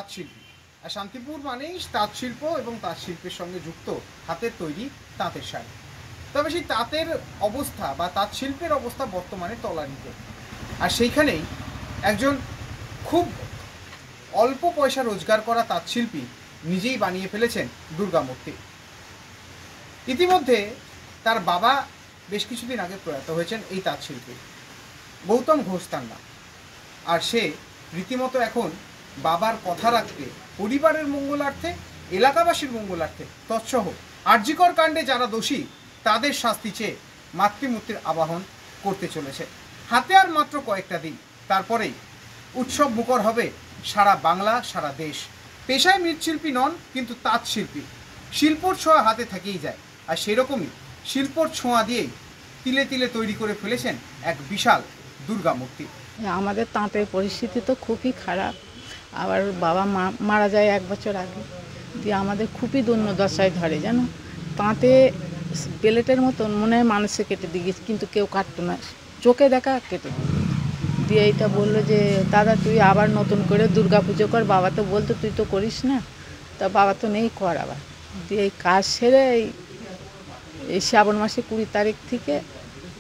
তাঁতশিল্পী। আর শান্তিপুর মানেই তাঁতশিল্প এবং তাঁতশিল্পের সঙ্গে যুক্ত হাতের তৈরি তাঁতের শাড়ি। তবে সেই তাঁতের অবস্থা বা তাঁতশিল্পের অবস্থা বর্তমানে তলানিতে। আর সেইখানেই একজন খুব অল্প পয়সা রোজগার করা তাঁতশিল্পী নিজেই বানিয়ে ফেলেছেন দুর্গামূর্তি। ইতিমধ্যে তার বাবা বেশ কিছুদিন আগে প্রয়াত হয়েছেন এই তাঁতশিল্পী, গৌতম ঘোষ তার নাম। আর সে রীতিমতো এখন বাবার কথা রাখতে, পরিবারের মঙ্গলার্থে, এলাকাবাসীর মঙ্গলার্থে, তৎসহ আরজিকর কাণ্ডে যারা দোষী তাদের শাস্তি চেয়ে মাতৃমূর্তির আবাহন করতে চলেছে। হাতে আর মাত্র কয়েকটা দিন, তারপরেই উৎসব মুখর হবে সারা বাংলা, সারা দেশ। পেশায় মৃৎশিল্পী নন, কিন্তু তাঁতশিল্পী। শিল্পর ছোঁয়া হাতে থেকেই যায়, আর সেরকমই শিল্পর ছোঁয়া দিয়েই তিলে তিলে তৈরি করে ফেলেছেন এক বিশাল দুর্গামূর্তি। আমাদের তাঁতের পরিস্থিতি তো খুবই খারাপ। আবার বাবা মারা যায় 1 বছর আগে, দিয়ে আমাদের খুবই দৈন্যদশায় ধরে জানো। তাঁতে প্লেটের মতন মনে হয় মানুষে কেটে দিয়ে, কিন্তু কেউ কাটতো না, চোখে দেখা কেটে দিয়ে এইটা বললো যে দাদা তুই আবার নতুন করে দুর্গা পুজো কর। বাবা তো বলতো তুই তো করিস না, তা বাবা তো নেই, কর আবার। দিয়ে এই কাজ সেরে এই শ্রাবণ মাসে 20 তারিখ থেকে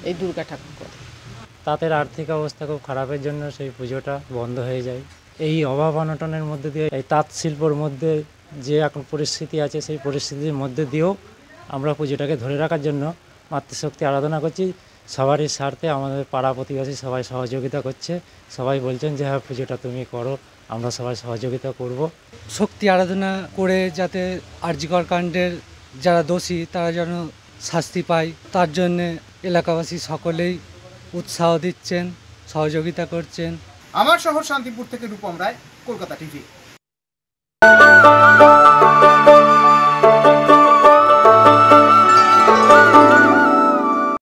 এই দুর্গা ঠাকুর করে। তাদের আর্থিক অবস্থা খুব খারাপের জন্য সেই পুজোটা বন্ধ হয়ে যায়। এই অভাব অনটনের মধ্যে দিয়ে, এই তাঁত শিল্পর মধ্যে যে এখন পরিস্থিতি আছে, সেই পরিস্থিতির মধ্যে দিয়েও আমরা পুজোটাকে ধরে রাখার জন্য মাতৃশক্তি আরাধনা করছি। সবারই স্বার্থে আমাদের পাড়া প্রতিবেশী সবাই সহযোগিতা করছে। সবাই বলছেন যে হ্যাঁ পুজোটা তুমি করো, আমরা সবাই সহযোগিতা করব। শক্তি আরাধনা করে যাতে আরজিকর কাণ্ডের যারা দোষী তারা যেন শাস্তি পায়, তার জন্যে এলাকাবাসী সকলেই উৎসাহ দিচ্ছেন, সহযোগিতা করছেন। আমার শহর শান্তিপুর থেকে রূপম রায়, কলকাতা টিভি।